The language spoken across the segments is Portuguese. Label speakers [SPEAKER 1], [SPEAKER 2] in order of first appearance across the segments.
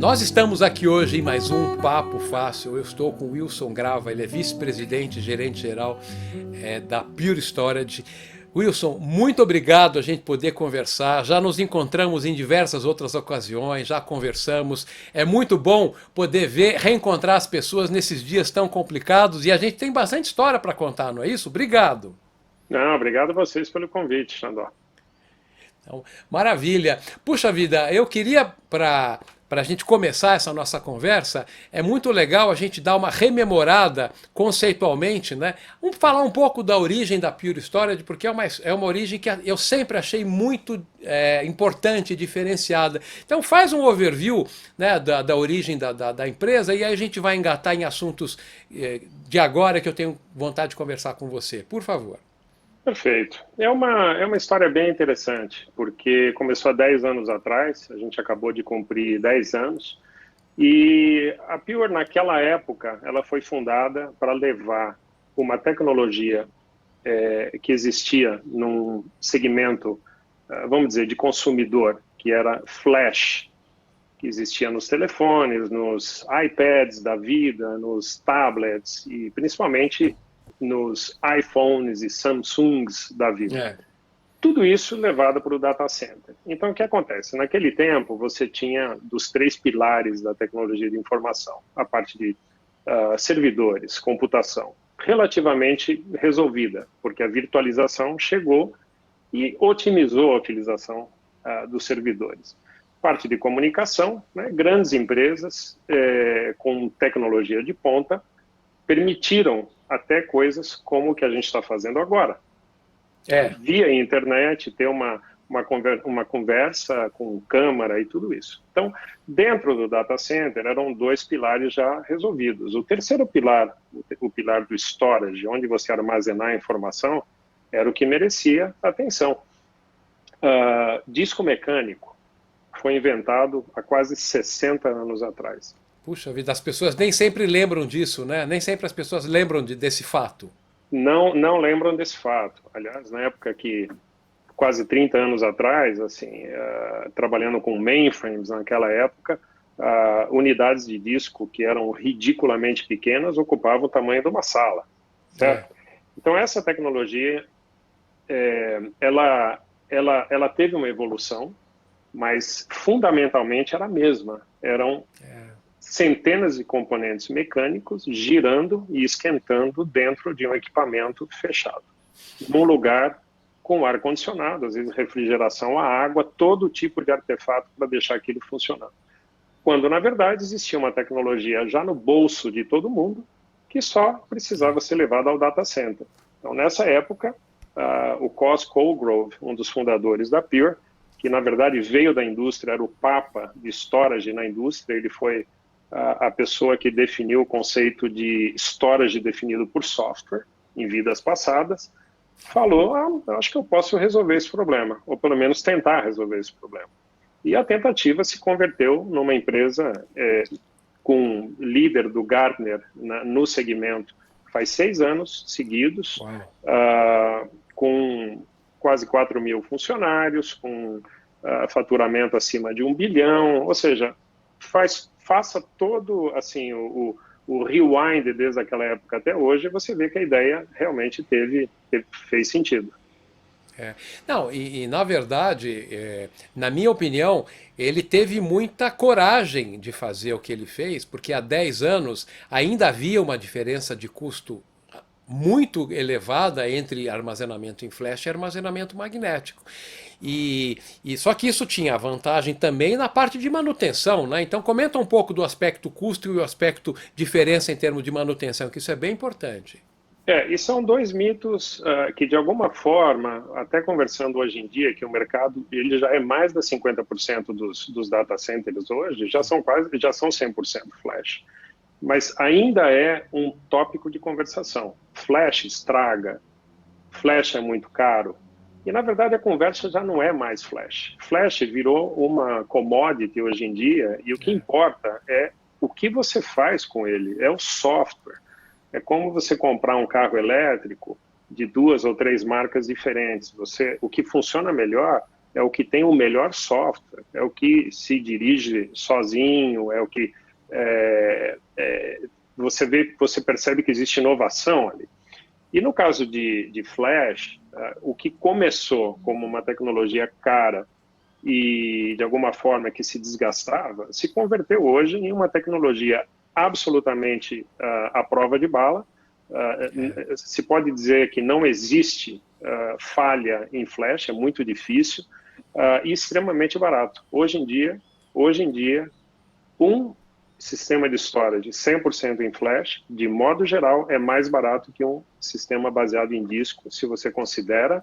[SPEAKER 1] Nós estamos aqui hoje em mais um Papo Fácil. Eu estou com o Wilson Grava, ele é vice-presidente e gerente-geral da Pure Storage. Wilson, muito obrigado a gente poder conversar. Já nos encontramos em diversas outras ocasiões, já conversamos. É muito bom poder reencontrar as pessoas nesses dias tão complicados e a gente tem bastante história para contar, não é isso? Obrigado.
[SPEAKER 2] Não, obrigado a vocês pelo convite, Xandó.
[SPEAKER 1] Então, maravilha. Puxa vida, eu queria, para a gente começar essa nossa conversa, é muito legal a gente dar uma rememorada conceitualmente, né? Vamos falar um pouco da origem da Pure Storage, porque é uma origem que eu sempre achei muito importante e diferenciada. Então faz um overview, né, da origem da empresa e aí a gente vai engatar em assuntos de agora que eu tenho vontade de conversar com você. Por favor.
[SPEAKER 2] Perfeito. É uma história bem interessante, porque começou há 10 anos atrás, a gente acabou de cumprir 10 anos, e a Pure, naquela época, ela foi fundada para levar uma tecnologia que existia num segmento, vamos dizer, de consumidor, que era flash, que existia nos telefones, nos iPads da vida, nos tablets e principalmente nos iPhones e Samsungs da vida.
[SPEAKER 1] É.
[SPEAKER 2] Tudo isso levado para o data center. Então, o que acontece? Naquele tempo, você tinha dos três pilares da tecnologia de informação, a parte de servidores, computação, relativamente resolvida, porque a virtualização chegou e otimizou a utilização dos servidores. Parte de comunicação, né, grandes empresas com tecnologia de ponta permitiram até coisas como o que a gente está fazendo agora.
[SPEAKER 1] É.
[SPEAKER 2] Via internet, ter uma conversa com câmara e tudo isso. Então, dentro do data center, eram dois pilares já resolvidos. O terceiro pilar, o pilar do storage, onde você armazenar a informação, era o que merecia atenção. Disco mecânico foi inventado há quase 60 anos atrás.
[SPEAKER 1] Puxa vida, as pessoas nem sempre lembram disso, né? Nem sempre as pessoas lembram desse fato.
[SPEAKER 2] Não lembram desse fato. Aliás, na época que, quase 30 anos atrás, assim, trabalhando com mainframes naquela época, unidades de disco que eram ridiculamente pequenas ocupavam o tamanho de uma sala, certo?
[SPEAKER 1] É.
[SPEAKER 2] Então, essa tecnologia, ela teve uma evolução, mas fundamentalmente era a mesma. Eram centenas de componentes mecânicos girando e esquentando dentro de um equipamento fechado, num lugar com ar-condicionado, às vezes refrigeração à água, todo tipo de artefato para deixar aquilo funcionando. Quando, na verdade, existia uma tecnologia já no bolso de todo mundo, que só precisava ser levada ao data center. Então, nessa época, o Cos Colegrove, um dos fundadores da Pure, que na verdade veio da indústria, era o papa de storage na indústria, ele foi a pessoa que definiu o conceito de storage definido por software em vidas passadas, falou, acho que eu posso resolver esse problema, ou pelo menos tentar resolver esse problema. E a tentativa se converteu numa empresa com líder do Gartner no segmento faz 6 anos seguidos, com quase 4 mil funcionários, com faturamento acima de 1 bilhão, ou seja, faça todo assim o rewind desde aquela época até hoje, você vê que a ideia realmente fez sentido.
[SPEAKER 1] Não, na verdade, na minha opinião, ele teve muita coragem de fazer o que ele fez, porque há 10 anos ainda havia uma diferença de custo muito elevada entre armazenamento em flash e armazenamento magnético. Só que isso tinha vantagem também na parte de manutenção, né? Então comenta um pouco do aspecto custo e o aspecto diferença em termos de manutenção, que isso é bem importante.
[SPEAKER 2] E são dois mitos que, de alguma forma, até conversando hoje em dia, que o mercado ele já é mais de 50% dos data centers hoje, já são 100% flash. Mas ainda é um tópico de conversação. Flash estraga, flash é muito caro. E, na verdade, a conversa já não é mais flash. Flash virou uma commodity hoje em dia e o que importa é o que você faz com ele, é o software. É como você comprar um carro elétrico de 2 ou 3 marcas diferentes. O que funciona melhor é o que tem o melhor software, é o que se dirige sozinho, é o que você percebe que existe inovação ali. E no caso de Flash, o que começou como uma tecnologia cara e, de alguma forma, que se desgastava, se converteu hoje em uma tecnologia absolutamente à prova de bala. Se pode dizer que não existe falha em Flash, é muito difícil, e extremamente barato. Hoje em dia, um sistema de storage 100% em flash, de modo geral, é mais barato que um sistema baseado em disco, se você considera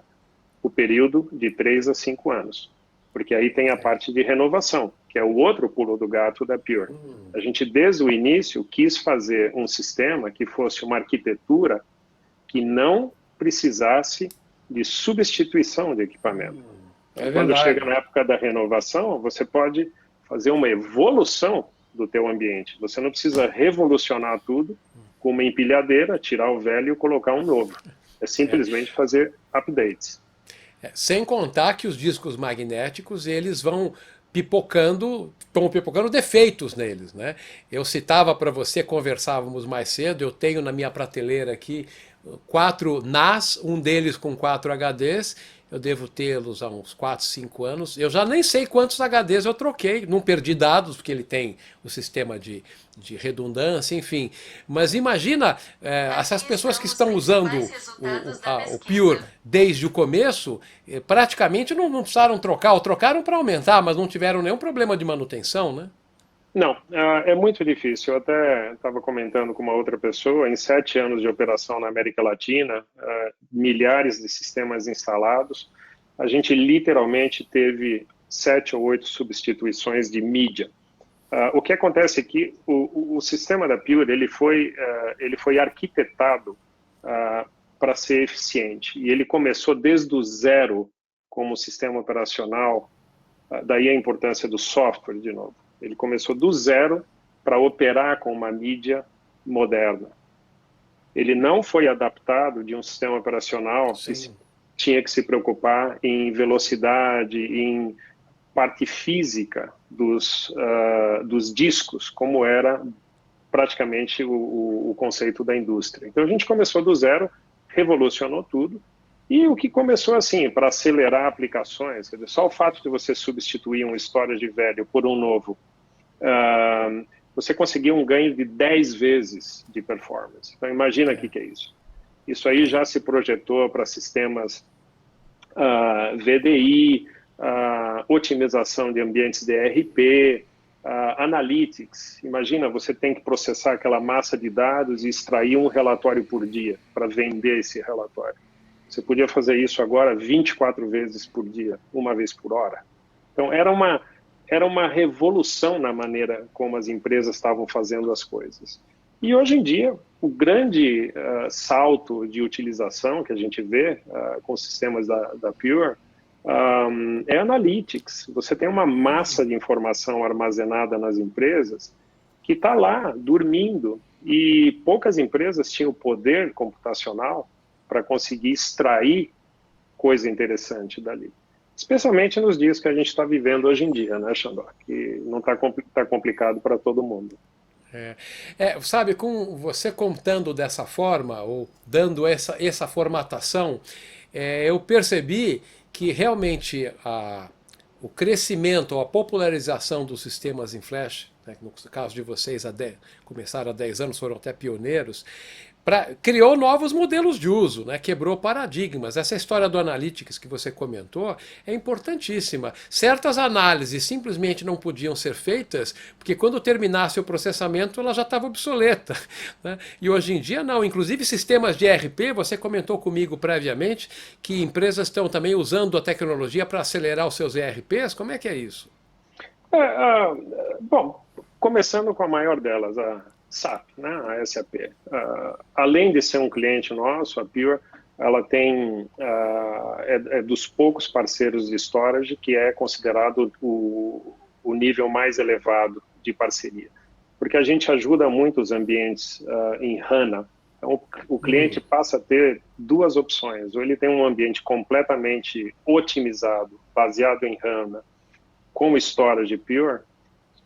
[SPEAKER 2] o período de 3 a 5 anos. Porque aí tem a parte de renovação, que é o outro pulo do gato da Pure. A gente, desde o início, quis fazer um sistema que fosse uma arquitetura que não precisasse de substituição de equipamento. Então, quando chega na época da renovação, você pode fazer uma evolução do teu ambiente. Você não precisa revolucionar tudo com uma empilhadeira, tirar o velho e colocar um novo. É simplesmente fazer updates.
[SPEAKER 1] Sem contar que os discos magnéticos, eles vão pipocando defeitos neles, né? Eu citava para você, conversávamos mais cedo, eu tenho na minha prateleira aqui 4 NAS, um deles com 4 HDs, eu devo tê-los há uns 4, 5 anos. Eu já nem sei quantos HDs eu troquei, não perdi dados, porque ele tem o sistema de redundância, enfim. Mas imagina essas pessoas que estão usando o Pure desde o começo, praticamente não precisaram trocar, ou trocaram para aumentar, mas não tiveram nenhum problema de manutenção, né?
[SPEAKER 2] Não, é muito difícil. Eu até estava comentando com uma outra pessoa, em 7 anos de operação na América Latina, milhares de sistemas instalados, a gente literalmente teve 7 ou 8 substituições de mídia. O que acontece é que o sistema da Pure ele foi arquitetado para ser eficiente, e ele começou desde o zero como sistema operacional, daí a importância do software de novo. Ele começou do zero para operar com uma mídia moderna. Ele não foi adaptado de um sistema operacional que tinha que se preocupar em velocidade, em parte física dos discos, como era praticamente o conceito da indústria. Então a gente começou do zero, revolucionou tudo, e o que começou assim, para acelerar aplicações, quer dizer, só o fato de você substituir um storage velho por um novo, você conseguiu um ganho de 10 vezes de performance. Então imagina o que é isso. Isso aí já se projetou para sistemas VDI, otimização de ambientes de ERP, analytics. Imagina, você tem que processar aquela massa de dados e extrair um relatório por dia para vender esse relatório. Você podia fazer isso agora 24 vezes por dia, uma vez por hora. Então, era uma revolução na maneira como as empresas estavam fazendo as coisas. E hoje em dia, o grande salto de utilização que a gente vê com os sistemas da Pure é analytics. Você tem uma massa de informação armazenada nas empresas que está lá, dormindo, e poucas empresas tinham o poder computacional para conseguir extrair coisa interessante dali. Especialmente nos dias que a gente está vivendo hoje em dia, né, Xandó? Que não está complicado para todo mundo.
[SPEAKER 1] Sabe, com você contando dessa forma, ou dando essa formatação, eu percebi que realmente o crescimento, a popularização dos sistemas em flash, né, no caso de vocês começaram há 10 anos, foram até pioneiros, criou novos modelos de uso, né? Quebrou paradigmas. Essa história do Analytics que você comentou é importantíssima. Certas análises simplesmente não podiam ser feitas, porque quando terminasse o processamento ela já estava obsoleta, né? E hoje em dia não. Inclusive sistemas de ERP, você comentou comigo previamente que empresas estão também usando a tecnologia para acelerar os seus ERPs. Como é que é isso?
[SPEAKER 2] Bom, começando com a maior delas, a SAP, né, a SAP. Além de ser um cliente nosso, a Pure, ela tem é dos poucos parceiros de storage que é considerado o nível mais elevado de parceria, porque a gente ajuda muito os ambientes em HANA. Então, o cliente passa a ter duas opções: ou ele tem um ambiente completamente otimizado baseado em HANA com storage Pure,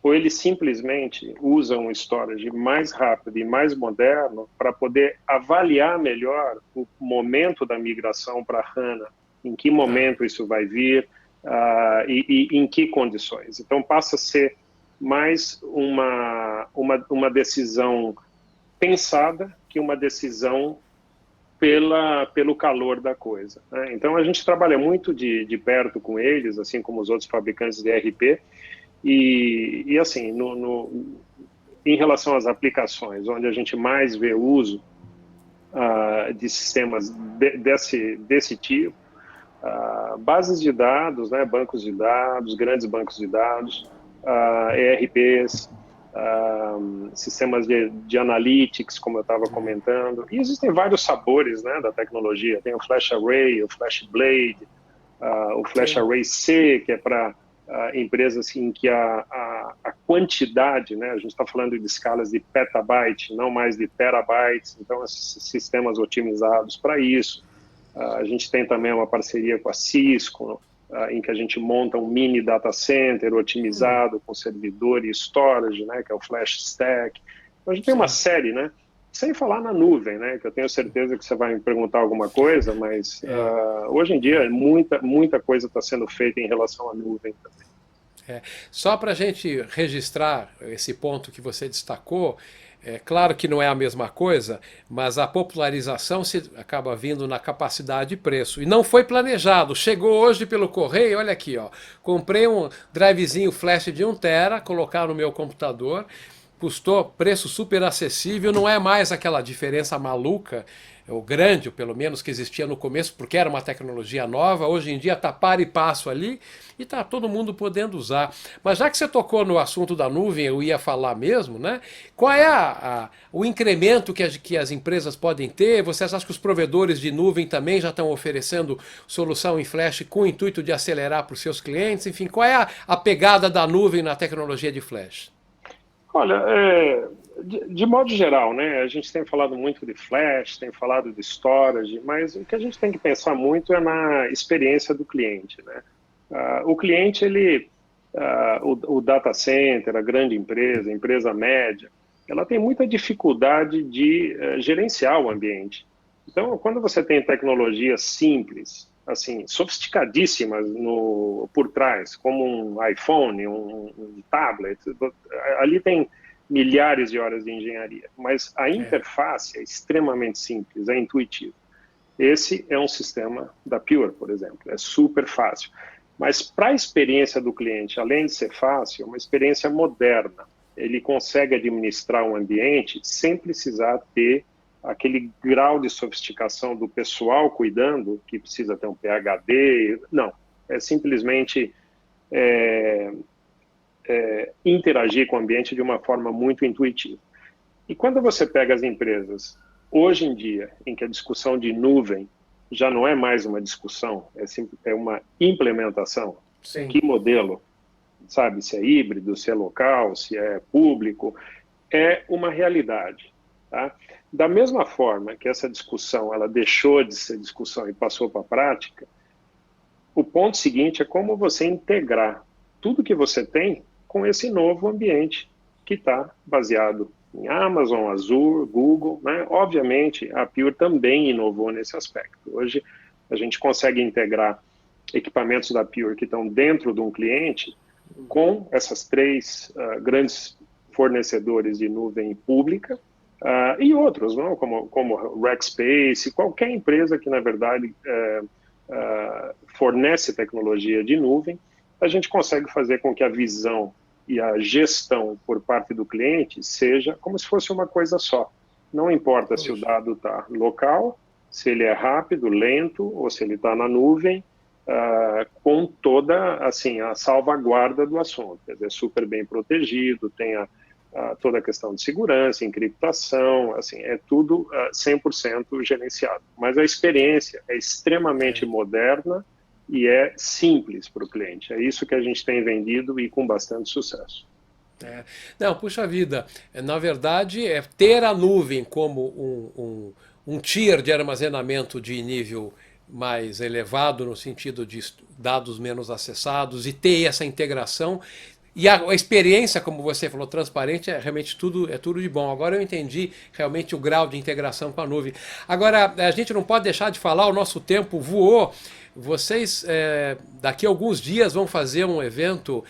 [SPEAKER 2] ou eles simplesmente usam um storage mais rápido e mais moderno para poder avaliar melhor o momento da migração para HANA, em que momento isso vai vir e em que condições. Então passa a ser mais uma decisão pensada que uma decisão pelo calor da coisa, né? Então a gente trabalha muito de perto com eles, assim como os outros fabricantes de ERP, e assim, em relação às aplicações, onde a gente mais vê uso de sistemas desse tipo, bases de dados, né, bancos de dados, grandes bancos de dados, ERPs, sistemas de analytics, como eu estava comentando. E existem vários sabores, né, da tecnologia. Tem o Flash Array, o Flash Blade, o Flash Array C, que é para empresas em que a quantidade, né, a gente está falando de escalas de petabyte, não mais de terabytes, então esses sistemas otimizados para isso. A gente tem também uma parceria com a Cisco, em que a gente monta um mini data center otimizado com servidor e storage, né, que é o Flash Stack. Então, a gente tem uma série, né, sem falar na nuvem, né, que eu tenho certeza que você vai me perguntar alguma coisa, mas hoje em dia muita coisa está sendo feita em relação à nuvem também.
[SPEAKER 1] Só para a gente registrar esse ponto que você destacou, é claro que não é a mesma coisa, mas a popularização se acaba vindo na capacidade de preço. E não foi planejado. Chegou hoje pelo correio, olha aqui, ó. Comprei um drivezinho flash de 1 tera, colocar no meu computador, custou preço super acessível, não é mais aquela diferença maluca, ou grande, ou pelo menos que existia no começo, porque era uma tecnologia nova. Hoje em dia está par e passo ali e está todo mundo podendo usar. Mas já que você tocou no assunto da nuvem, eu ia falar mesmo, né? Qual é o incremento que as empresas podem ter? Vocês acham que os provedores de nuvem também já estão oferecendo solução em flash com o intuito de acelerar para os seus clientes? Enfim, qual é a pegada da nuvem na tecnologia de flash?
[SPEAKER 2] Olha, de modo geral, né, a gente tem falado muito de flash, tem falado de storage, mas o que a gente tem que pensar muito é na experiência do cliente, né? O cliente, o data center, a grande empresa, a empresa média, ela tem muita dificuldade de gerenciar o ambiente. Então, quando você tem tecnologias simples, assim, sofisticadíssimas por trás, como um iPhone, um tablet, ali tem milhares de horas de engenharia, mas a interface é extremamente simples, é intuitiva. Esse é um sistema da Pure, por exemplo, é super fácil. Mas para a experiência do cliente, além de ser fácil, é uma experiência moderna. Ele consegue administrar um ambiente sem precisar ter aquele grau de sofisticação do pessoal cuidando, que precisa ter um PhD. Não, é simplesmente interagir com o ambiente de uma forma muito intuitiva. E quando você pega as empresas, hoje em dia, em que a discussão de nuvem já não é mais uma discussão, é uma implementação.
[SPEAKER 1] Sim.
[SPEAKER 2] Que modelo? Sabe, se é híbrido, se é local, se é público, é uma realidade. Tá? Da mesma forma que essa discussão ela deixou de ser discussão e passou para a prática, o ponto seguinte é como você integrar tudo que você tem com esse novo ambiente que está baseado em Amazon, Azure, Google, né? Obviamente, a Pure também inovou nesse aspecto. Hoje, a gente consegue integrar equipamentos da Pure que estão dentro de um cliente com essas três grandes fornecedores de nuvem pública e outros, não? Como Rackspace, qualquer empresa que, na verdade, fornece tecnologia de nuvem, a gente consegue fazer com que a visão e a gestão por parte do cliente seja como se fosse uma coisa só. Não importa se o dado está local, se ele é rápido, lento, ou se ele está na nuvem, com toda assim, a salvaguarda do assunto. Quer dizer, super bem protegido, tem toda a questão de segurança, encriptação, assim, é tudo 100% gerenciado. Mas a experiência é extremamente moderna e é simples para o cliente. É isso que a gente tem vendido e com bastante sucesso.
[SPEAKER 1] Não, puxa vida, na verdade ter a nuvem como um tier de armazenamento de nível mais elevado no sentido de dados menos acessados e ter essa integração. E a experiência, como você falou, transparente, é realmente tudo de bom. Agora eu entendi realmente o grau de integração com a nuvem. Agora, a gente não pode deixar de falar, o nosso tempo voou. Vocês, daqui a alguns dias, vão fazer um evento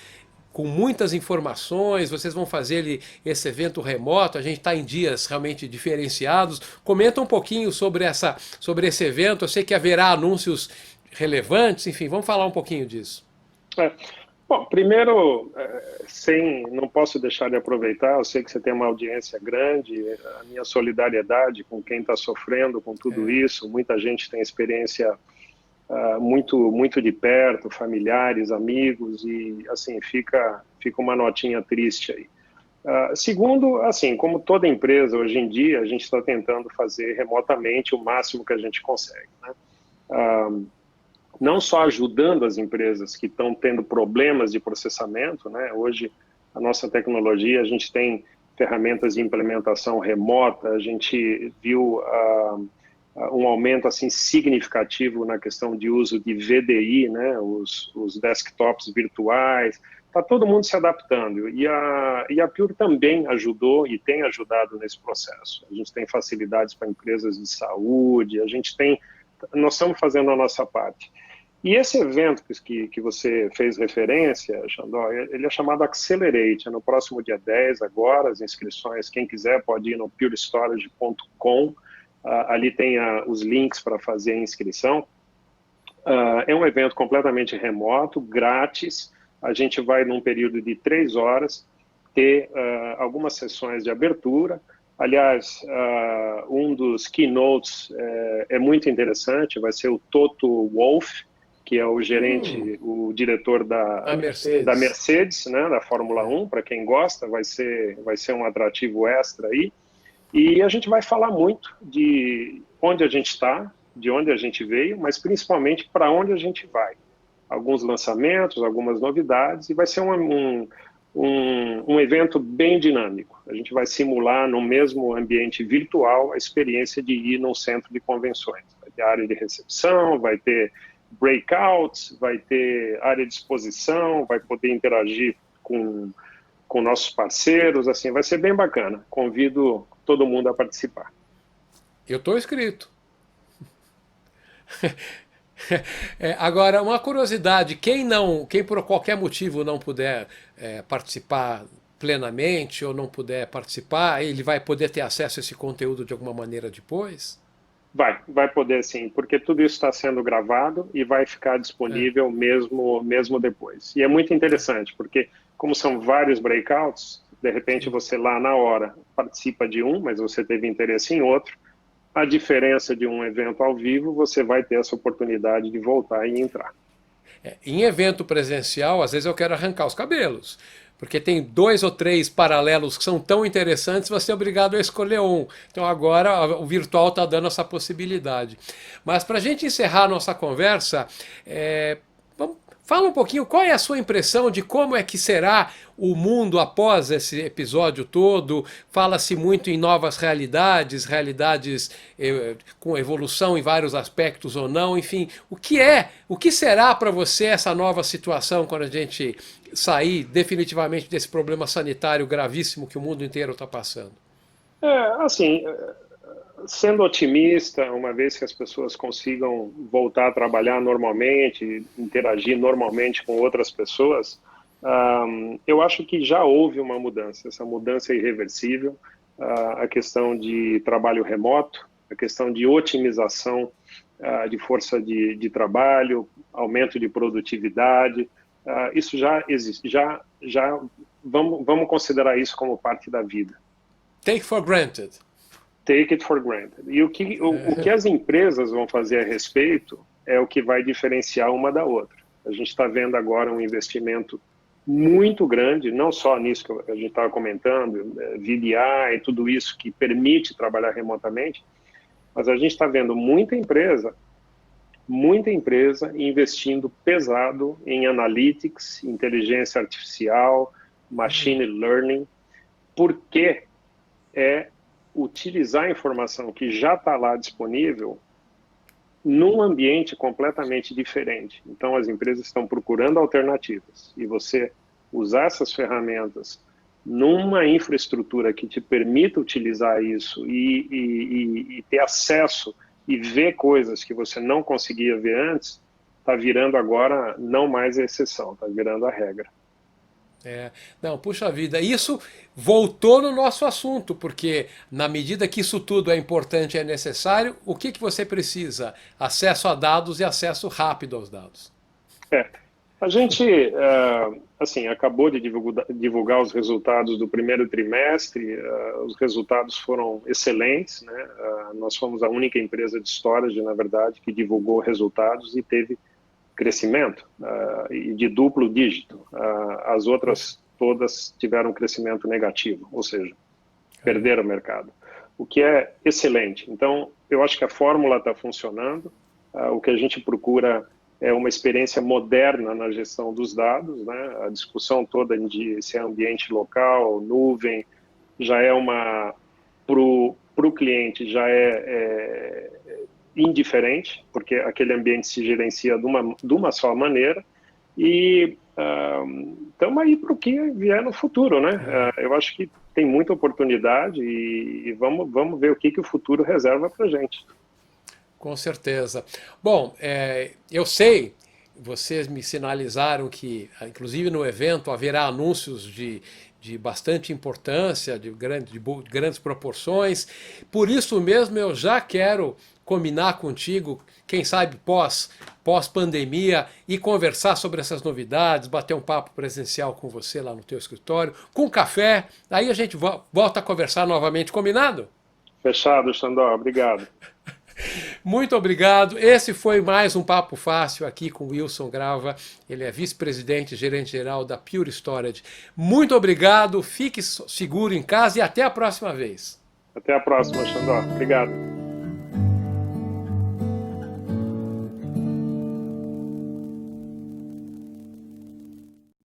[SPEAKER 1] com muitas informações, vocês vão fazer esse evento remoto, a gente está em dias realmente diferenciados. Comenta um pouquinho sobre esse evento, eu sei que haverá anúncios relevantes, enfim, vamos falar um pouquinho disso.
[SPEAKER 2] Bom, primeiro, não posso deixar de aproveitar, eu sei que você tem uma audiência grande, a minha solidariedade com quem está sofrendo com tudo isso, muita gente tem experiência muito de perto, familiares, amigos, e assim, fica uma notinha triste aí. Segundo, assim, como toda empresa hoje em dia, a gente está tentando fazer remotamente o máximo que a gente consegue, né? Não só ajudando as empresas que estão tendo problemas de processamento, né? Hoje, a nossa tecnologia, a gente tem ferramentas de implementação remota, a gente viu um aumento assim significativo na questão de uso de VDI, né? Os desktops virtuais, está todo mundo se adaptando. E a Pure também ajudou e tem ajudado nesse processo. A gente tem facilidades para empresas de saúde, nós estamos fazendo a nossa parte. E esse evento que você fez referência, Xandó, ele é chamado Accelerate, é no próximo dia 10, agora, as inscrições, quem quiser pode ir no purestorage.com, ali tem os links para fazer a inscrição. É um evento completamente remoto, grátis, a gente vai num período de 3 horas, ter algumas sessões de abertura. Aliás, um dos keynotes é muito interessante, vai ser o Toto Wolff, que é o gerente, o diretor da Mercedes, né, da Fórmula 1, para quem gosta, vai ser um atrativo extra aí. E a gente vai falar muito de onde a gente está, de onde a gente veio, mas principalmente para onde a gente vai. Alguns lançamentos, algumas novidades, e vai ser um evento bem dinâmico. A gente vai simular no mesmo ambiente virtual a experiência de ir num centro de convenções. Vai ter área de recepção, vai ter breakouts, vai ter área de exposição, vai poder interagir com nossos parceiros, assim, vai ser bem bacana. Convido todo mundo a participar.
[SPEAKER 1] Eu estou inscrito. Agora, uma curiosidade, quem por qualquer motivo não puder participar plenamente ou não puder participar, ele vai poder ter acesso a esse conteúdo de alguma maneira depois?
[SPEAKER 2] Vai poder sim, porque tudo isso está sendo gravado e vai ficar disponível mesmo depois. E é muito interessante, porque como são vários breakouts, de repente você lá na hora participa de um, mas você teve interesse em outro. A diferença de um evento ao vivo, você vai ter essa oportunidade de voltar e entrar.
[SPEAKER 1] Em evento presencial, às vezes eu quero arrancar os cabelos, porque tem 2 ou 3 paralelos que são tão interessantes, você é obrigado a escolher um. Então agora o virtual está dando essa possibilidade. Mas para a gente encerrar a nossa conversa, fala um pouquinho qual é a sua impressão de como é que será o mundo após esse episódio todo. Fala-se muito em novas realidades com evolução em vários aspectos ou não, enfim. O que será para você essa nova situação quando a gente sair definitivamente desse problema sanitário gravíssimo que o mundo inteiro está passando?
[SPEAKER 2] Sendo otimista, uma vez que as pessoas consigam voltar a trabalhar normalmente, interagir normalmente com outras pessoas, eu acho que já houve uma mudança. Essa mudança é irreversível. A questão de trabalho remoto, a questão de otimização de força de trabalho, aumento de produtividade, isso já existe. Vamos considerar isso como parte da vida.
[SPEAKER 1] Take for granted.
[SPEAKER 2] Take it for granted. E o que as empresas vão fazer a respeito é o que vai diferenciar uma da outra. A gente está vendo agora um investimento muito grande, não só nisso que a gente estava comentando, VDI e tudo isso que permite trabalhar remotamente, mas a gente está vendo muita empresa investindo pesado em analytics, inteligência artificial, machine learning, porque utilizar a informação que já está lá disponível num ambiente completamente diferente. Então, as empresas estão procurando alternativas. E você usar essas ferramentas numa infraestrutura que te permita utilizar isso e ter acesso e ver coisas que você não conseguia ver antes, está virando agora não mais a exceção, está virando a regra.
[SPEAKER 1] Não, puxa vida, isso voltou no nosso assunto, porque na medida que isso tudo é importante e é necessário, o que você precisa? Acesso a dados e acesso rápido aos dados.
[SPEAKER 2] É, a gente, assim, acabou de divulgar os resultados do primeiro trimestre, os resultados foram excelentes, né? Nós fomos a única empresa de storage, na verdade, que divulgou resultados e teve crescimento e de duplo dígito. As outras todas tiveram crescimento negativo, ou seja, perderam o mercado, o que é excelente. Então, eu acho que a fórmula está funcionando. O que a gente procura é uma experiência moderna na gestão dos dados, né? A discussão toda de se é ambiente local, nuvem, já é para o cliente já é indiferente, porque aquele ambiente se gerencia de uma só maneira, e estamos aí para o que vier no futuro, né? Eu acho que tem muita oportunidade e vamos ver o que o futuro reserva para a gente.
[SPEAKER 1] Com certeza. Bom, eu sei, vocês me sinalizaram que, inclusive no evento, haverá anúncios de bastante importância, de grandes proporções. Por isso mesmo, eu já quero combinar contigo, quem sabe pós-pandemia, e conversar sobre essas novidades, bater um papo presencial com você lá no teu escritório, com café. Aí a gente volta a conversar novamente, combinado?
[SPEAKER 2] Fechado, Xandó. Obrigado.
[SPEAKER 1] Muito obrigado. Esse foi mais um Papo Fácil aqui com Wilson Grava. Ele é vice-presidente e gerente-geral da Pure Storage. Muito obrigado, fique seguro em casa e até a próxima vez.
[SPEAKER 2] Até a próxima, Xandó. Obrigado.